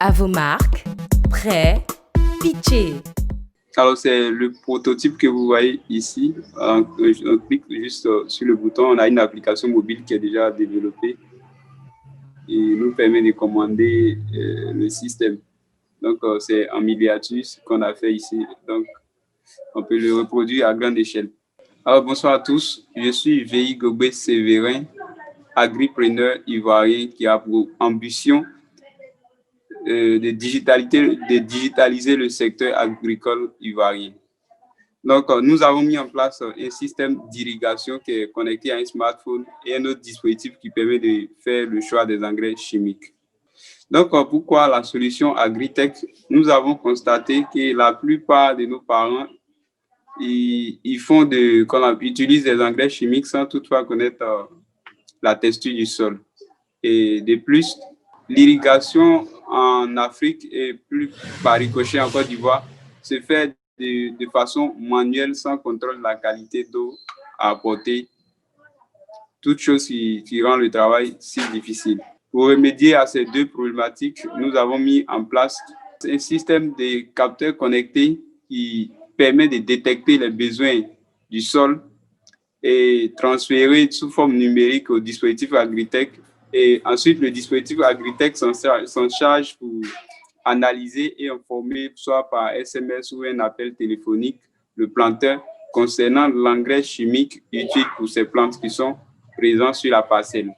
À vos marques, prêts, pitchez. Alors, c'est le prototype que vous voyez ici. On clique juste sur le bouton. On a une application mobile qui est déjà développée et nous permet de commander le système. Donc, c'est en miniature ce qu'on a fait ici. Donc, on peut le reproduire à grande échelle. Alors, bonsoir à tous. Je suis Véhi Gobé Sévérin, agripreneur ivoirien qui a pour ambition de digitaliser le secteur agricole ivoirien. Donc, nous avons mis en place un système d'irrigation qui est connecté à un smartphone et un autre dispositif qui permet de faire le choix des engrais chimiques. Donc, pourquoi la solution Agritech? Nous avons constaté que la plupart de nos parents ils utilisent des engrais chimiques sans toutefois connaître la texture du sol. Et de plus, l'irrigation en Afrique et plus par ricochet en Côte d'Ivoire se fait de façon manuelle sans contrôle de la qualité d'eau à apporter, toute chose qui rend le travail si difficile. Pour remédier à ces deux problématiques, nous avons mis en place un système de capteurs connectés qui permet de détecter les besoins du sol et transférer sous forme numérique au dispositif Agritech. Et ensuite, le dispositif Agritech s'en charge pour analyser et informer, soit par SMS ou un appel téléphonique, le planteur concernant l'engrais chimique utile pour ces plantes qui sont présents sur la parcelle.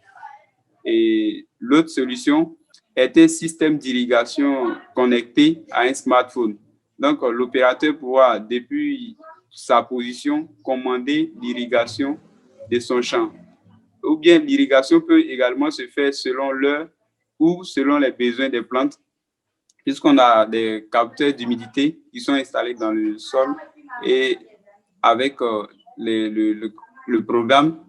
Et l'autre solution est un système d'irrigation connecté à un smartphone. Donc, l'opérateur pourra, depuis sa position, commander l'irrigation de son champ. Ou bien l'irrigation peut également se faire selon l'heure ou selon les besoins des plantes, puisqu'on a des capteurs d'humidité qui sont installés dans le sol et avec le programme,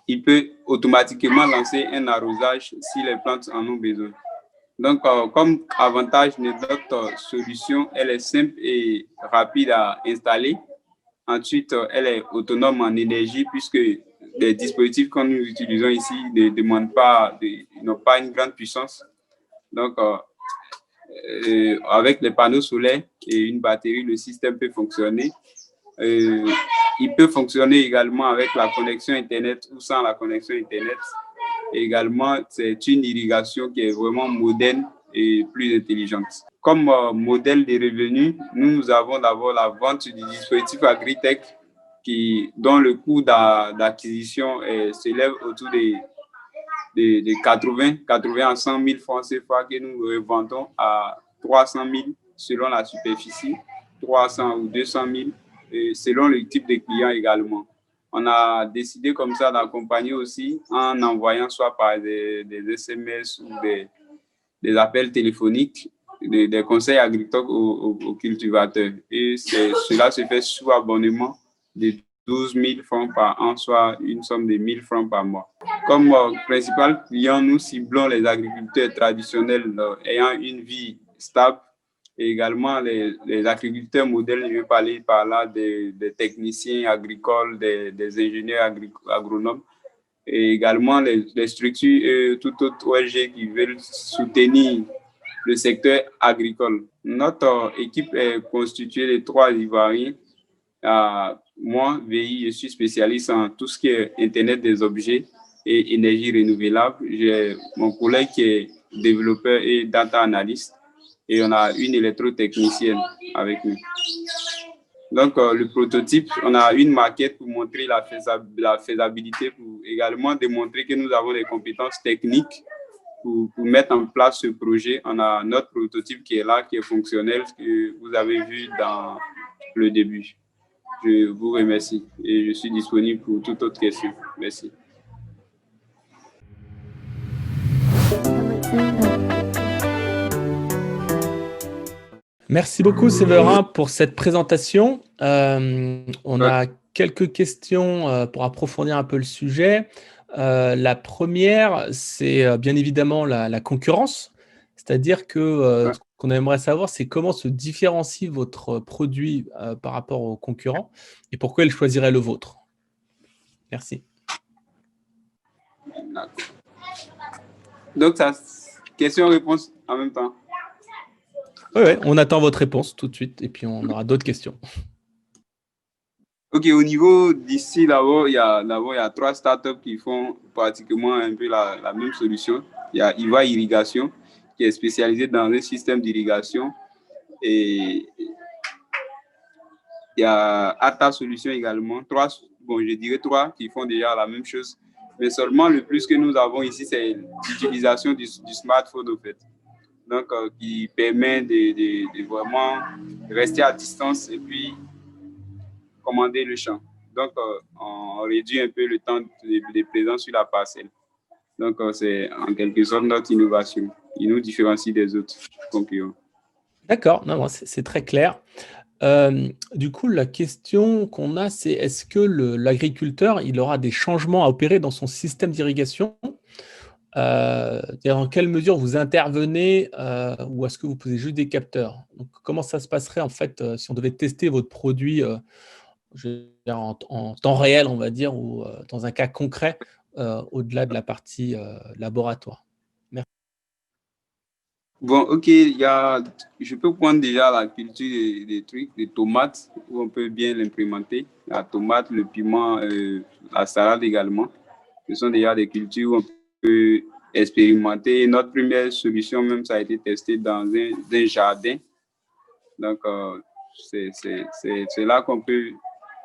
il peut automatiquement lancer un arrosage si les plantes en ont besoin. Donc, comme avantage de notre solution, elle est simple et rapide à installer. Ensuite, elle est autonome en énergie puisque les dispositifs que nous utilisons ici n'ont pas une grande puissance. Donc, avec les panneaux solaires et une batterie, le système peut fonctionner. Il peut fonctionner également avec la connexion Internet ou sans la connexion Internet. Et également, c'est une irrigation qui est vraiment moderne et plus intelligente. Comme modèle de revenus, nous avons d'abord la vente du dispositif Agritech dont le coût d'acquisition s'élève autour de 80 à 100 000 francs CFA que nous revendons à 300 000 selon la superficie, 300 ou 200 000 selon le type de client également. On a décidé comme ça d'accompagner aussi en envoyant soit par des SMS ou des appels téléphoniques, des conseils agricoles aux cultivateurs. Et cela se fait sous abonnement de 12 000 francs par an, soit une somme de 1 000 francs par mois. Comme principal client, nous ciblons les agriculteurs traditionnels ayant une vie stable et également les agriculteurs modèles. Je vais parler par là des techniciens agricoles, des ingénieurs agronomes et également les structures et toute autre ONG qui veulent soutenir le secteur agricole. Notre équipe est constituée de 3 Ivoiriens. Moi, VI, je suis spécialiste en tout ce qui est Internet des objets et énergie renouvelable. J'ai mon collègue qui est développeur et data analyst et on a une électrotechnicienne avec nous. Donc, le prototype, on a une maquette pour montrer la faisabilité, pour également démontrer que nous avons des compétences techniques pour mettre en place ce projet. On a notre prototype qui est là, qui est fonctionnel, que vous avez vu dans le début. Je vous remercie et je suis disponible pour toute autre question. Merci. Merci beaucoup, Séverin, pour cette présentation. On a quelques questions pour approfondir un peu le sujet. La première, c'est bien évidemment la concurrence. C'est-à-dire que ce qu'on aimerait savoir, c'est comment se différencie votre produit par rapport aux concurrents et pourquoi ils choisiraient le vôtre. Merci. Donc, ça, question-réponse en même temps. Ouais, on attend votre réponse tout de suite et puis on aura d'autres questions. Ok, au niveau d'ici, d'abord, il y a 3 startups qui font pratiquement un peu la même solution. Il y a IVA Irrigation, qui est spécialisé dans un système d'irrigation. Et il y a Ata Solutions également. Je dirais 3 qui font déjà la même chose. Mais seulement le plus que nous avons ici, c'est l'utilisation du smartphone, au fait. Donc, qui permet de vraiment rester à distance et puis commander le champ. Donc, on réduit un peu le temps de présence sur la parcelle. Donc, c'est en quelque sorte notre innovation. Il nous différencie des autres concurrents. D'accord, non, c'est très clair. Du coup, la question qu'on a, c'est est-ce que l'agriculteur, il aura des changements à opérer dans son système d'irrigation? Dans quelle mesure vous intervenez ou est-ce que vous posez juste des capteurs? Donc, comment ça se passerait en fait si on devait tester votre produit je veux dire, en temps réel, on va dire, ou dans un cas concret, au-delà de la partie laboratoire? Merci. Bon, ok, je peux prendre déjà la culture des trucs, des tomates, où on peut bien l'implémenter. La tomate, le piment, la salade également. Ce sont déjà des cultures où on peut expérimenter. Notre première solution, même, ça a été testé dans un jardin. Donc, c'est là qu'on peut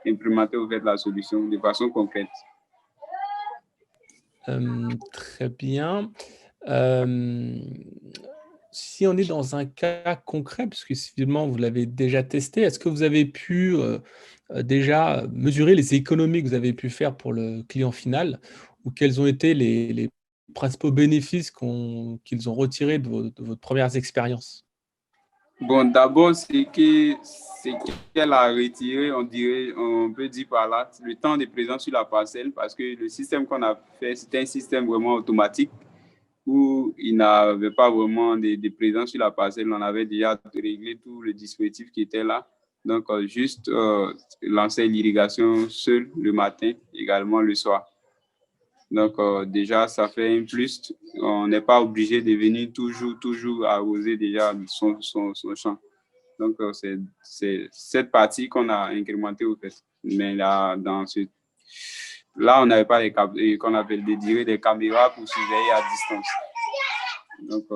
implémenter au fait la solution de façon concrète. Très bien. Si on est dans un cas concret, puisque finalement vous l'avez déjà testé, est-ce que vous avez pu déjà mesurer les économies que vous avez pu faire pour le client final ou quels ont été les principaux bénéfices qu'ils ont retirés de votre première expérience? Bon, d'abord, qu'elle a retiré, on peut dire par là, le temps de présence sur la parcelle, parce que le système qu'on a fait, c'était un système vraiment automatique où il n'avait pas vraiment de présence sur la parcelle. On avait déjà réglé tout le dispositif qui était là. Donc, juste lancer l'irrigation seul le matin, également le soir. Donc, déjà, ça fait un plus. On n'est pas obligé de venir toujours arroser déjà son champ. Donc, c'est cette partie qu'on a incrémentée au fait. Mais là, on n'avait pas qu'on appelle des caméras pour surveiller à distance. Donc,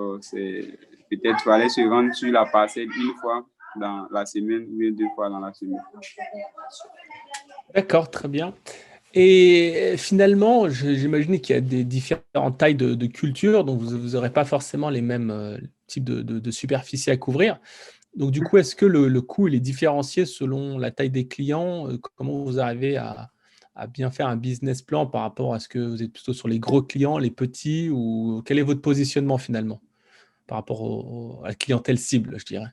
peut-être fallait se rendre sur la parcelle une fois dans la semaine ou 2 fois dans la semaine. D'accord, très bien. Et finalement, j'imagine qu'il y a des différentes tailles de cultures, donc vous n'aurez pas forcément les mêmes types de superficie à couvrir. Donc du coup, est-ce que le coût il est différencié selon la taille des clients? Comment vous arrivez à bien faire un business plan par rapport à ce que vous êtes plutôt sur les gros clients, les petits, ou quel est votre positionnement finalement par rapport à la clientèle cible, je dirais?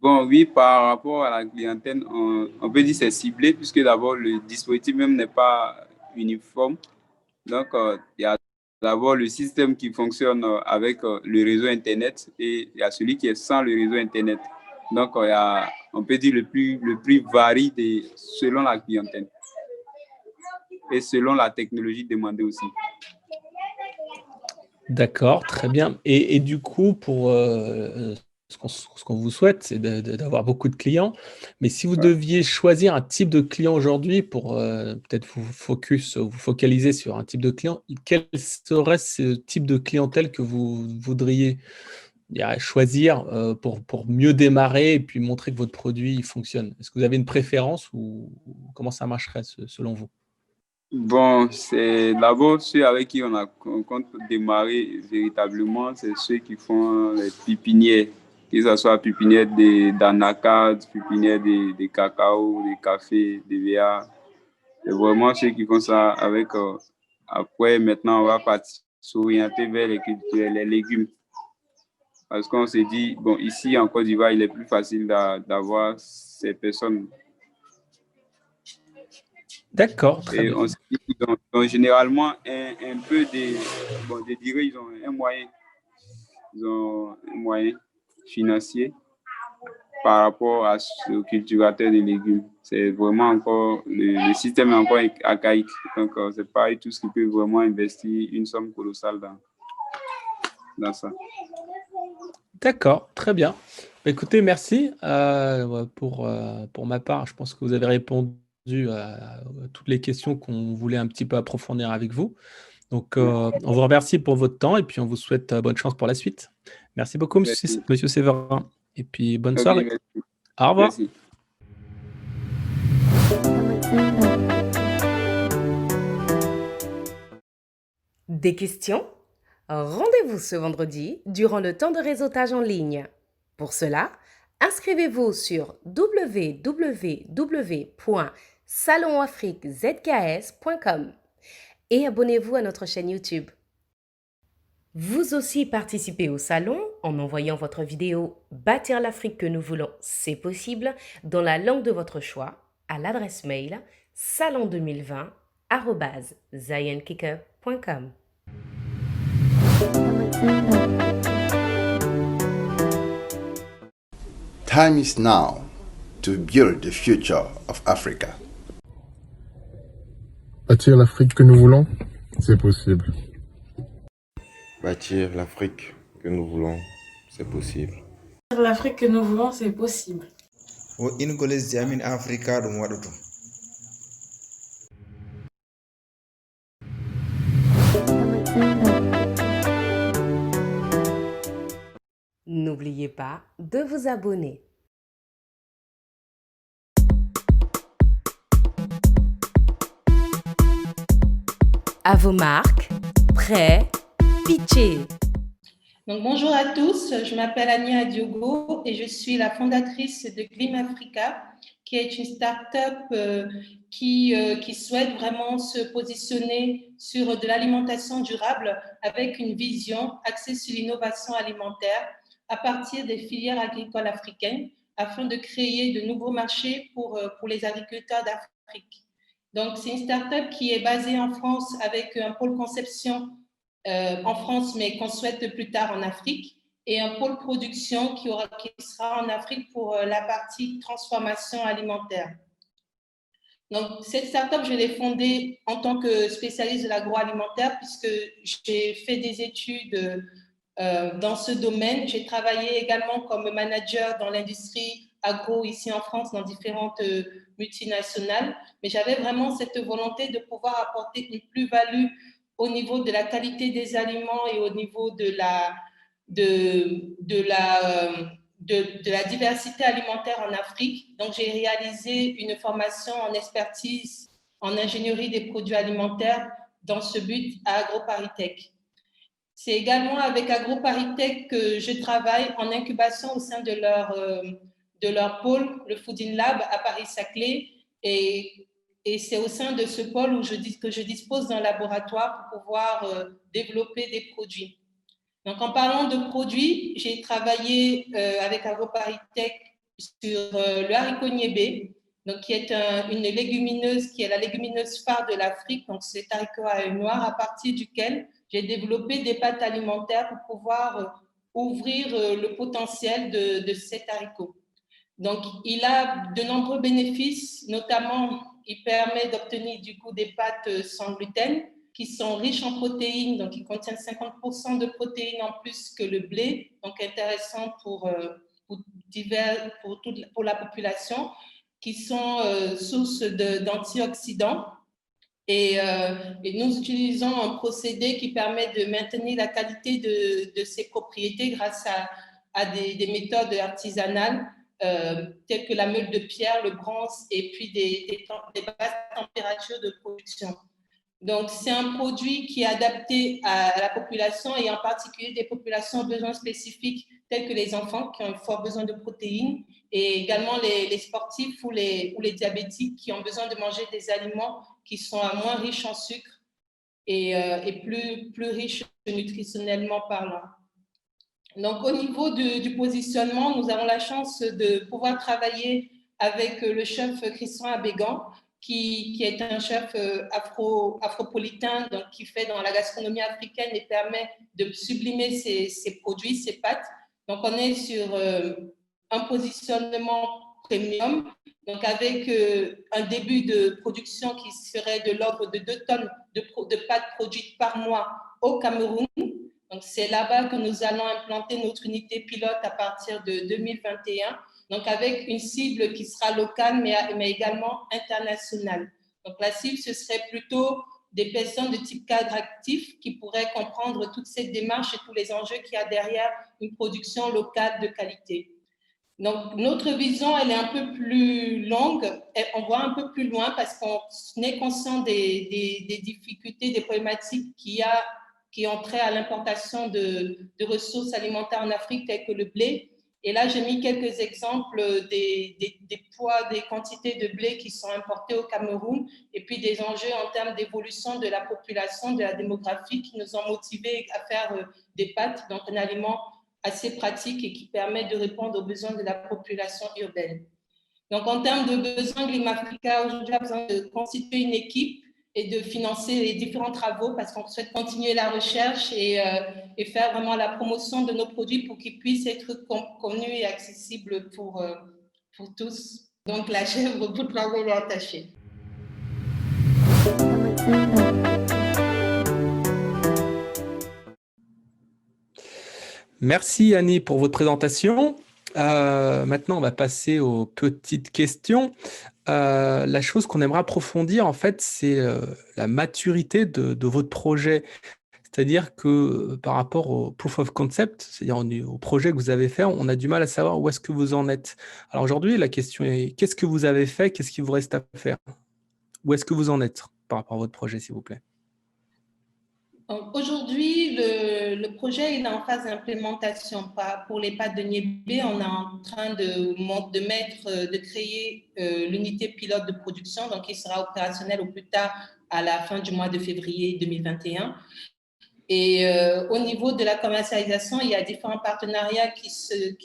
Bon, oui, par rapport à la clientèle, on peut dire que c'est ciblé, puisque d'abord, le dispositif même n'est pas uniforme. Donc, il y a d'abord le système qui fonctionne avec le réseau Internet et il y a celui qui est sans le réseau Internet. Donc, on peut dire le prix varie selon la clientèle et selon la technologie demandée aussi. D'accord, très bien. Et du coup, pour ce qu'on vous souhaite, c'est d'avoir beaucoup de clients. Mais si vous deviez choisir un type de client aujourd'hui pour peut-être vous focaliser sur un type de client, quel serait ce type de clientèle que vous voudriez choisir pour mieux démarrer et puis montrer que votre produit fonctionne? Est-ce que vous avez une préférence ou comment ça marcherait selon vous? Bon, c'est d'abord ceux avec qui on compte démarrer véritablement, c'est ceux qui font les pépinières, que ce soit pépinière d'anacarde, pépinière de cacao, de café, de VA. C'est vraiment ceux qui font ça avec. Après, maintenant, on va s'orienter vers les légumes. Parce qu'on s'est dit, bon, ici en Côte d'Ivoire, il est plus facile d'avoir ces personnes. D'accord, très Et bien. on s'est dit qu'ils ont généralement un peu ils ont un moyen. Ils ont un moyen financier par rapport aux cultivateurs de légumes. C'est vraiment encore, le système est encore archaïque. Donc, c'est pas tout ce qui peut vraiment investir une somme colossale dans ça. D'accord, très bien. Bah, écoutez, merci. Pour ma part, je pense que vous avez répondu à toutes les questions qu'on voulait un petit peu approfondir avec vous. Donc, on vous remercie pour votre temps et puis on vous souhaite bonne chance pour la suite. Merci beaucoup, Merci. monsieur Séverin. Et puis, bonne Ok, soirée. merci. Au revoir. Merci. Des questions? Rendez-vous ce vendredi durant le temps de réseautage en ligne. Pour cela, inscrivez-vous sur www.salonafriquezks.com et abonnez-vous à notre chaîne YouTube. Vous aussi participez au salon en envoyant votre vidéo Bâtir l'Afrique que nous voulons, c'est possible dans la langue de votre choix à l'adresse mail salon2020@zayankickup.com. Time is now to build the future of Africa. Bâtir l'Afrique que nous voulons, c'est possible. Bâtir l'Afrique que nous voulons, c'est possible. L'Afrique que nous voulons, c'est possible. o ingo lesdi amin Africa ɗum waɗoto. N'oubliez pas de vous abonner. À vos marques, prêts, pitchez. Donc, bonjour à tous, je m'appelle Ania Diogo et je suis la fondatrice de Glim Africa, qui est une start-up qui souhaite vraiment se positionner sur de l'alimentation durable avec une vision axée sur l'innovation alimentaire à partir des filières agricoles africaines afin de créer de nouveaux marchés pour les agriculteurs d'Afrique. Donc, c'est une start-up qui est basée en France avec un pôle conception en France, mais qu'on souhaite plus tard en Afrique, et un pôle production qui sera en Afrique pour la partie transformation alimentaire. Donc, cette start-up, je l'ai fondée en tant que spécialiste de l'agroalimentaire puisque j'ai fait des études dans ce domaine. J'ai travaillé également comme manager dans l'industrie agro ici en France, dans différentes multinationales, mais j'avais vraiment cette volonté de pouvoir apporter une plus-value au niveau de la qualité des aliments et au niveau de la diversité alimentaire en Afrique. Donc, j'ai réalisé une formation en expertise en ingénierie des produits alimentaires dans ce but à AgroParisTech. C'est également avec AgroParisTech que je travaille en incubation au sein de leur pôle, le Fooding Lab à Paris-Saclay, et c'est au sein de ce pôle que je dispose d'un laboratoire pour pouvoir développer des produits. Donc, en parlant de produits, j'ai travaillé avec AgroParisTech sur le haricot niébé, donc qui est une légumineuse, qui est la légumineuse phare de l'Afrique. Donc, cet haricot à œil noir, à partir duquel j'ai développé des pâtes alimentaires pour pouvoir ouvrir le potentiel de cet haricot. Donc, il a de nombreux bénéfices, notamment, il permet d'obtenir du coup des pâtes sans gluten qui sont riches en protéines, donc qui contiennent 50% de protéines en plus que le blé, donc intéressant pour la population, qui sont source d'antioxydants. Et nous utilisons un procédé qui permet de maintenir la qualité de ses propriétés grâce à des méthodes artisanales telles que la meule de pierre, le bronze et puis des basses températures de production. Donc, c'est un produit qui est adapté à la population et en particulier des populations aux besoins spécifiques tels que les enfants qui ont un fort besoin de protéines et également les sportifs ou les diabétiques qui ont besoin de manger des aliments qui sont moins riches en sucre et plus riches nutritionnellement parlant. Donc, au niveau du positionnement, nous avons la chance de pouvoir travailler avec le chef Christian Abégan, qui est un chef afropolitain, donc qui fait dans la gastronomie africaine et permet de sublimer ses produits, ses pâtes. Donc, on est sur un positionnement premium, donc avec un début de production qui serait de l'ordre de 2 tonnes de pâtes produites par mois au Cameroun. Donc, c'est là-bas que nous allons implanter notre unité pilote à partir de 2021, donc avec une cible qui sera locale, mais également internationale. Donc, la cible, ce serait plutôt des personnes de type cadre actif qui pourraient comprendre toute cette démarche et tous les enjeux qu'il y a derrière une production locale de qualité. Donc, notre vision, elle est un peu plus longue, on voit un peu plus loin parce qu'on est conscient des difficultés, des problématiques qui ont trait à l'importation de ressources alimentaires en Afrique, telles que le blé. Et là, j'ai mis quelques exemples des poids, des quantités de blé qui sont importés au Cameroun et puis des enjeux en termes d'évolution de la population, de la démographie qui nous ont motivés à faire des pâtes, donc un aliment assez pratique et qui permet de répondre aux besoins de la population urbaine. Donc, en termes de besoins, Glimafrica aujourd'hui a besoin de constituer une équipe et de financer les différents travaux parce qu'on souhaite continuer la recherche et faire vraiment la promotion de nos produits pour qu'ils puissent être connus et accessibles pour tous. Donc, la chèvre, vous pouvez l'attacher. Merci Annie pour votre présentation. Maintenant, on va passer aux petites questions. La chose qu'on aimerait approfondir, en fait, c'est la maturité de votre projet. C'est-à-dire que par rapport au proof of concept, c'est-à-dire au projet que vous avez fait, on a du mal à savoir où est-ce que vous en êtes. Alors aujourd'hui, la question est, qu'est-ce que vous avez fait? Qu'est-ce qu'il vous reste à faire? Où est-ce que vous en êtes par rapport à votre projet, s'il vous plaît? Aujourd'hui, le projet est en phase d'implémentation. Pour les pâtes de Niébé, on est en train de créer l'unité pilote de production, donc il sera opérationnel au plus tard à la fin du mois de février 2021. Et au niveau de la commercialisation, il y a différents partenariats qui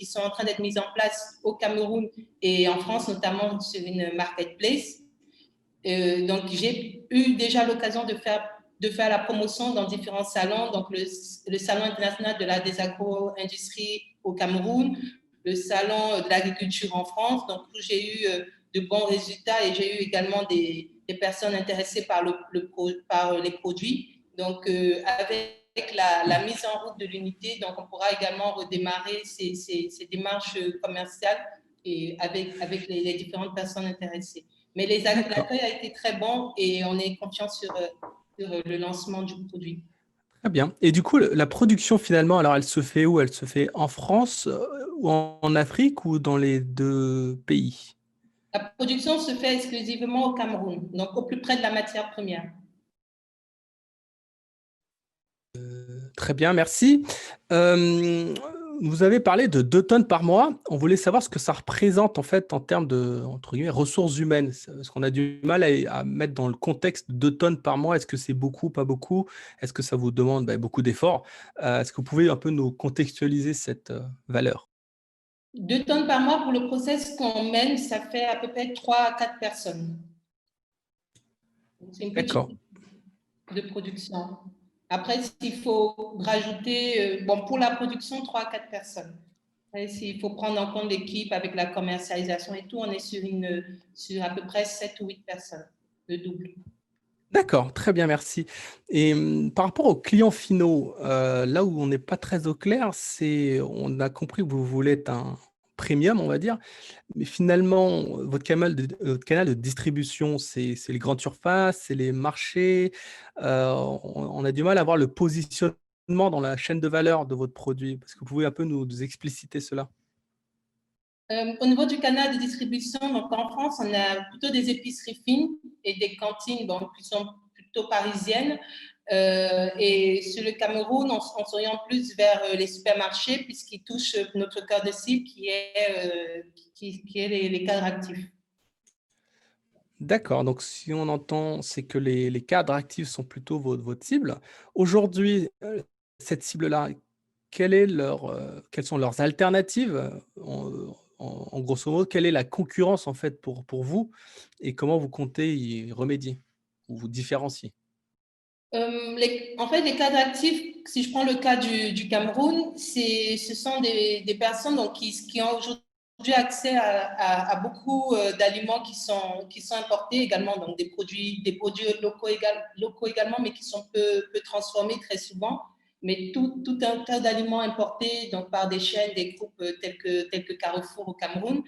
sont en train d'être mis en place au Cameroun et en France, notamment sur une marketplace. Donc, j'ai eu déjà l'occasion de faire la promotion dans différents salons, donc le Salon international des agro-industries au Cameroun, le Salon de l'agriculture en France, donc où j'ai eu de bons résultats et j'ai eu également des personnes intéressées par les produits. Donc, avec la mise en route de l'unité, donc on pourra également redémarrer ces démarches commerciales et avec les différentes personnes intéressées. Mais l'accueil a été très bon et on est confiant sur le lancement du produit. Très bien. Et du coup, la production, finalement, alors elle se fait où? Elle se fait en France ou en Afrique ou dans les deux pays? La production se fait exclusivement au Cameroun, donc au plus près de la matière première. Très bien, merci. Vous avez parlé de 2 tonnes par mois. On voulait savoir ce que ça représente en fait en termes de, entre guillemets, ressources humaines. Parce qu'on a du mal à mettre dans le contexte 2 tonnes par mois. Est-ce que c'est beaucoup, pas beaucoup? Est-ce que ça vous demande beaucoup d'efforts? Est-ce que vous pouvez un peu nous contextualiser cette valeur? 2 tonnes par mois pour le process qu'on mène, ça fait à peu près 3 à 4 personnes. C'est une petite équipe de production. Après, s'il faut rajouter, pour la production, 3 à 4 personnes. Après, s'il faut prendre en compte l'équipe avec la commercialisation et tout, on est sur à peu près 7 ou 8 personnes, le double. D'accord, très bien, merci. Et par rapport aux clients finaux, là où on n'est pas très au clair, on a compris que vous voulez être un premium, on va dire, mais finalement, votre canal de distribution, c'est les grandes surfaces, c'est les marchés. On a du mal à voir le positionnement dans la chaîne de valeur de votre produit. Est-ce que vous pouvez un peu nous expliciter cela? Au niveau du canal de distribution, donc en France, on a plutôt des épiceries fines et des cantines qui sont plutôt parisiennes. Et sur le Cameroun, on s'oriente plus vers les supermarchés puisqu'ils touchent notre cœur de cible qui est les cadres actifs. D'accord, donc si on entend, c'est que les cadres actifs sont plutôt votre cible. Aujourd'hui, cette cible-là, quelles sont leurs alternatives en grosso modo, quelle est la concurrence en fait pour vous et comment vous comptez y remédier ou vous différencier? En fait, les cadres actifs, si je prends le cas du Cameroun, ce sont des personnes qui ont aujourd'hui accès à beaucoup d'aliments qui sont importés également, donc des produits locaux également, mais qui sont peu transformés très souvent. mais tout un tas d'aliments importés donc par des chaînes, des groupes tels que Carrefour au Cameroun.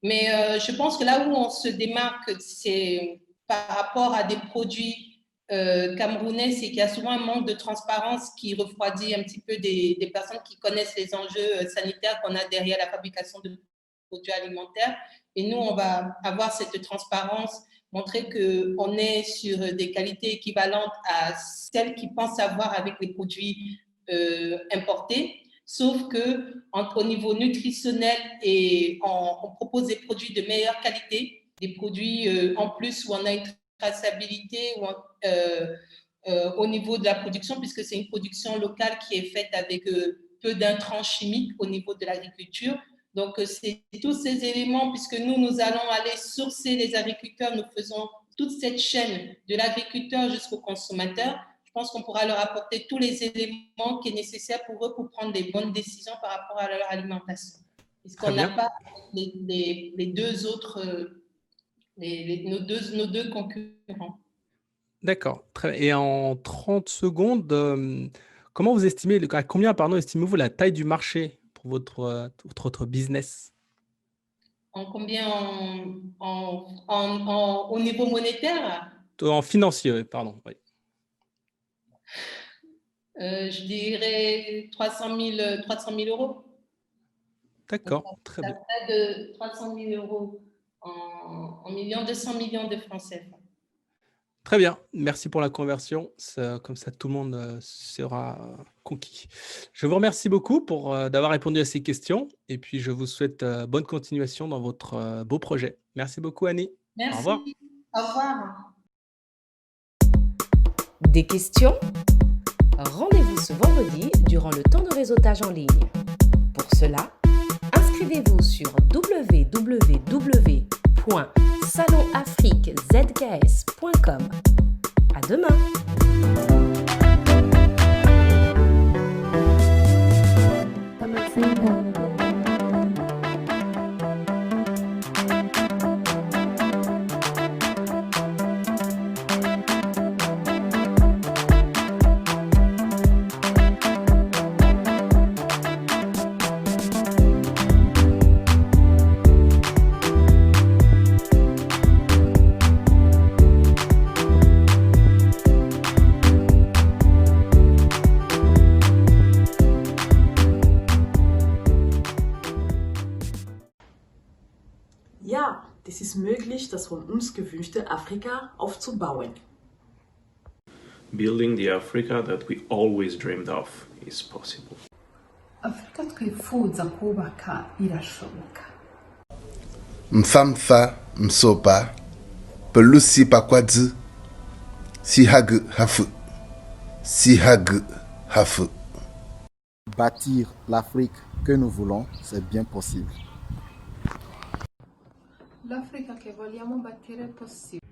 Mais je pense que là où on se démarque, c'est par rapport à des produits camerounais, c'est qu'il y a souvent un manque de transparence qui refroidit un petit peu des personnes qui connaissent les enjeux sanitaires qu'on a derrière la fabrication de produits alimentaires. Et nous, on va avoir cette transparence, montrer qu'on est sur des qualités équivalentes à celles qu'ils pensent avoir avec les produits importés. Sauf qu'au niveau nutritionnel, on propose des produits de meilleure qualité, des produits en plus où on a une traçabilité au niveau de la production, puisque c'est une production locale qui est faite avec peu d'intrants chimiques au niveau de l'agriculture. Donc, c'est tous ces éléments, puisque nous allons aller sourcer les agriculteurs, nous faisons toute cette chaîne de l'agriculteur jusqu'au consommateur. Je pense qu'on pourra leur apporter tous les éléments qui sont nécessaires pour eux pour prendre des bonnes décisions par rapport à leur alimentation. Parce qu'on n'a pas les deux autres, nos deux concurrents. D'accord. Et en 30 secondes, comment vous estimez, à combien, estimez-vous la taille du marché pour votre business? En combien au niveau monétaire? En financier, pardon. Oui. Je dirais 300 000 euros. D'accord, très bien. De 300 000 euros en millions, 200 millions de francs CFA. Très bien, merci pour la conversion. Comme ça, tout le monde sera conquis. Je vous remercie beaucoup d'avoir répondu à ces questions. Et puis, je vous souhaite bonne continuation dans votre beau projet. Merci beaucoup, Annie. Merci. Au revoir. Au revoir. Des questions? Rendez-vous ce vendredi durant le temps de réseautage en ligne. Pour cela, inscrivez-vous sur www.salonafriquezks.com. À demain! Ja, es ist möglich, das von uns gewünschte Afrika aufzubauen. Building the Africa that we always dreamed of is possible. Afrika twifuza kubaka irashoboka. Mfamfa msopa pelusi pakwadzi sihag hafu. Bâtir l'Afrique que nous voulons, c'est bien possible. L'Africa che vogliamo battere è possibile.